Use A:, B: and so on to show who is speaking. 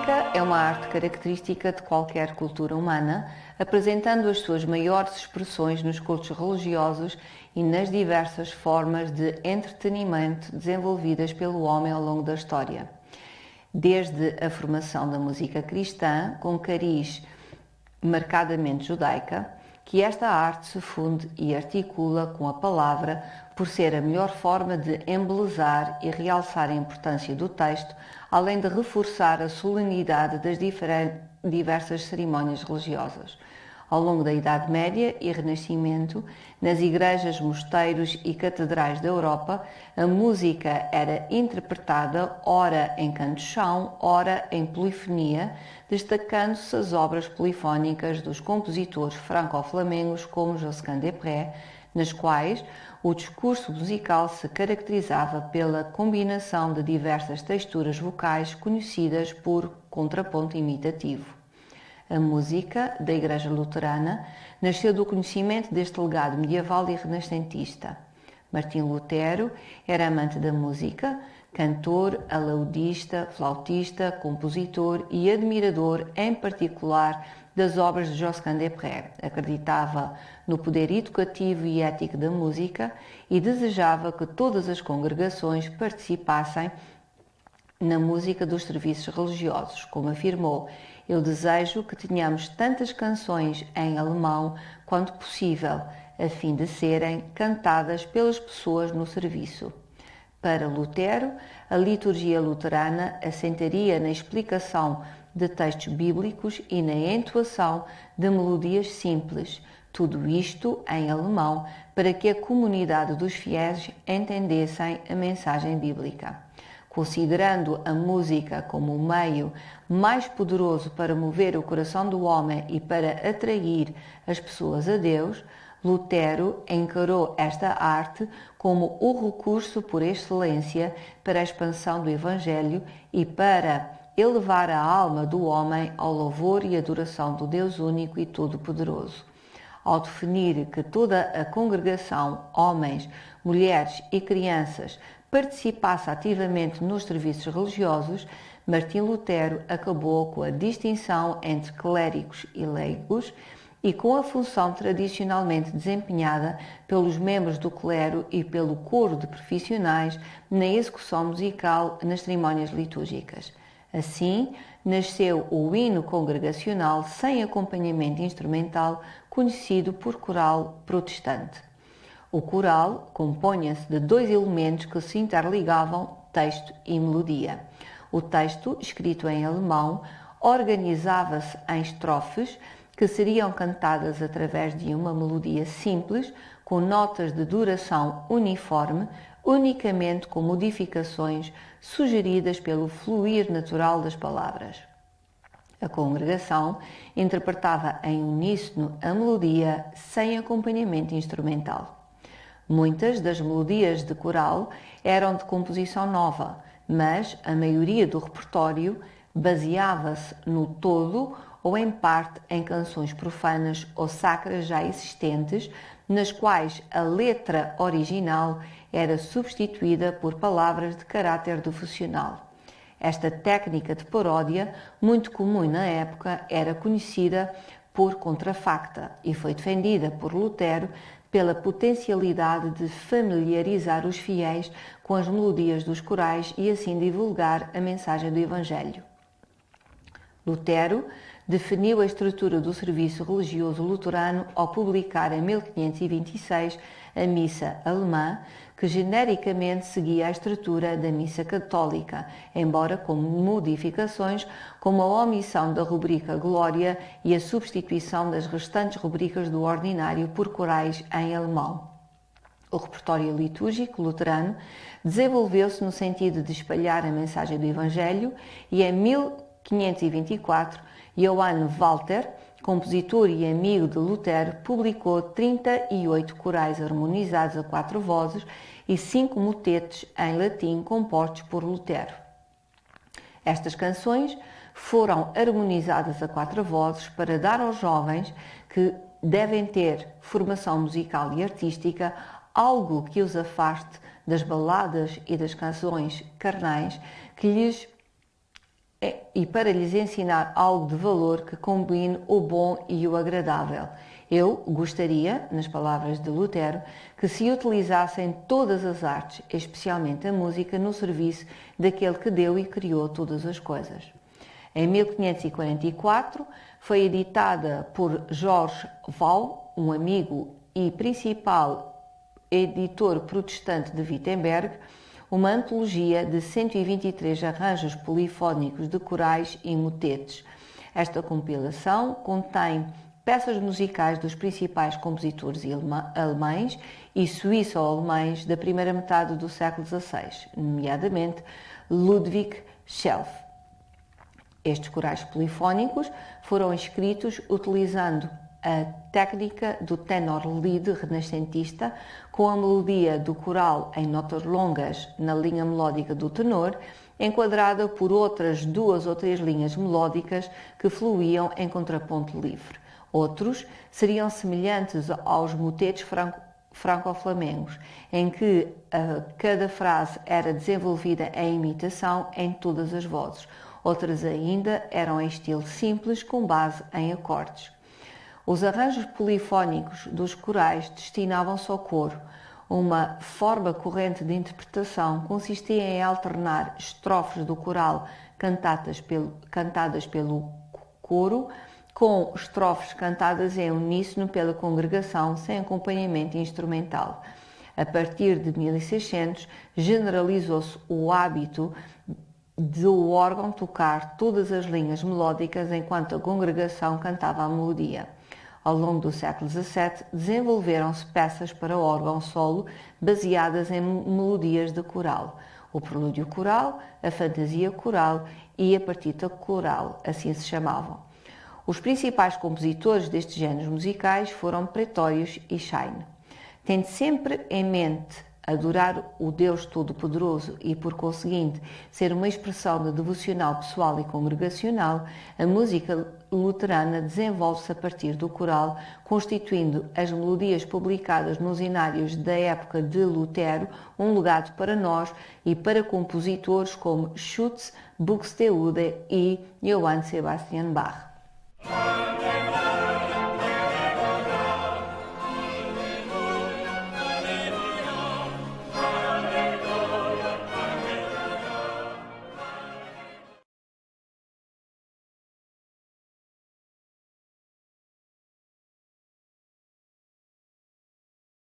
A: música é uma arte característica de qualquer cultura humana, apresentando as suas maiores expressões nos cultos religiosos e nas diversas formas de entretenimento desenvolvidas pelo homem ao longo da história. Desde a formação da música cristã, com cariz marcadamente judaica, que esta arte se funde e articula com a palavra por ser a melhor forma de embelezar e realçar a importância do texto, além de reforçar a solenidade das diversas cerimónias religiosas. Ao longo da Idade Média e Renascimento, nas igrejas, mosteiros e catedrais da Europa, a música era interpretada ora em canto-chão, ora em polifonia, destacando-se as obras polifónicas dos compositores franco-flamengos como Josquin des Prez, nas quais o discurso musical se caracterizava pela combinação de diversas texturas vocais conhecidas por contraponto imitativo. A música da Igreja Luterana nasceu do conhecimento deste legado medieval e renascentista. Martim Lutero era amante da música, cantor, alaudista, flautista, compositor e admirador, em particular, das obras de Josquin des Prez. Acreditava no poder educativo e ético da música e desejava que todas as congregações participassem na música dos serviços religiosos. Como afirmou: eu desejo que tenhamos tantas canções em alemão quanto possível, a fim de serem cantadas pelas pessoas no serviço. Para Lutero, a liturgia luterana assentaria na explicação de textos bíblicos e na entoação de melodias simples, tudo isto em alemão, para que a comunidade dos fiéis entendessem a mensagem bíblica. Considerando a música como o meio mais poderoso para mover o coração do homem e para atrair as pessoas a Deus, Lutero encarou esta arte como o recurso por excelência para a expansão do Evangelho e para elevar a alma do homem ao louvor e adoração do Deus único e todo-poderoso. Ao definir que toda a congregação, homens, mulheres e crianças, participasse ativamente nos serviços religiosos, Martim Lutero acabou com a distinção entre clérigos e leigos e com a função tradicionalmente desempenhada pelos membros do clero e pelo coro de profissionais na execução musical nas cerimónias litúrgicas. Assim, nasceu o hino congregacional sem acompanhamento instrumental, conhecido por coral protestante. O coral compunha-se de dois elementos que se interligavam, texto e melodia. O texto, escrito em alemão, organizava-se em estrofes que seriam cantadas através de uma melodia simples, com notas de duração uniforme, unicamente com modificações sugeridas pelo fluir natural das palavras. A congregação interpretava em uníssono a melodia sem acompanhamento instrumental. Muitas das melodias de coral eram de composição nova, mas a maioria do repertório baseava-se no todo ou em parte em canções profanas ou sacras já existentes, nas quais a letra original era substituída por palavras de caráter devocional. Esta técnica de paródia, muito comum na época, era conhecida por contrafacta e foi defendida por Lutero pela potencialidade de familiarizar os fiéis com as melodias dos corais e assim divulgar a mensagem do Evangelho. Lutero definiu a estrutura do serviço religioso luterano ao publicar em 1526 a Missa Alemã, que genericamente seguia a estrutura da Missa Católica, embora com modificações como a omissão da rubrica Glória e a substituição das restantes rubricas do ordinário por corais em alemão. O repertório litúrgico luterano desenvolveu-se no sentido de espalhar a mensagem do Evangelho e em 1524, Johann Walter, compositor e amigo de Lutero, publicou 38 corais harmonizados a 4 vozes e 5 motetes em latim compostos por Lutero. Estas canções foram harmonizadas a 4 vozes para dar aos jovens que devem ter formação musical e artística algo que os afaste das baladas e das canções carnais que lhes e para lhes ensinar algo de valor que combine o bom e o agradável. Eu gostaria, nas palavras de Lutero, que se utilizassem todas as artes, especialmente a música, no serviço daquele que deu e criou todas as coisas. Em 1544 foi editada por George Vaux, um amigo e principal editor protestante de Wittenberg, uma antologia de 123 arranjos polifónicos de corais e motetes. Esta compilação contém peças musicais dos principais compositores alemães e suíço-alemães da primeira metade do século XVI, nomeadamente Ludwig Schelf. Estes corais polifónicos foram escritos utilizando a técnica do tenor-lied renascentista, com a melodia do coral em notas longas na linha melódica do tenor, enquadrada por outras 2 ou 3 linhas melódicas que fluíam em contraponto livre. Outros seriam semelhantes aos motetes franco-flamengos, em que cada frase era desenvolvida em imitação em todas as vozes. Outras ainda eram em estilo simples, com base em acordes. Os arranjos polifónicos dos corais destinavam-se ao coro. Uma forma corrente de interpretação consistia em alternar estrofes do coral cantadas pelo coro com estrofes cantadas em uníssono pela congregação sem acompanhamento instrumental. A partir de 1600, generalizou-se o hábito do órgão tocar todas as linhas melódicas enquanto a congregação cantava a melodia. Ao longo do século XVII, desenvolveram-se peças para órgão solo baseadas em melodias de coral. O prelúdio coral, a fantasia coral e a partita coral, assim se chamavam. Os principais compositores destes géneros musicais foram Pretórios e Schein. Tendo sempre em mente adorar o Deus Todo-Poderoso e, por conseguinte, ser uma expressão de devocional pessoal e congregacional, a música luterana desenvolve-se a partir do coral, constituindo as melodias publicadas nos inários da época de Lutero um legado para nós e para compositores como Schütz, Buxtehude e Johann Sebastian Bach.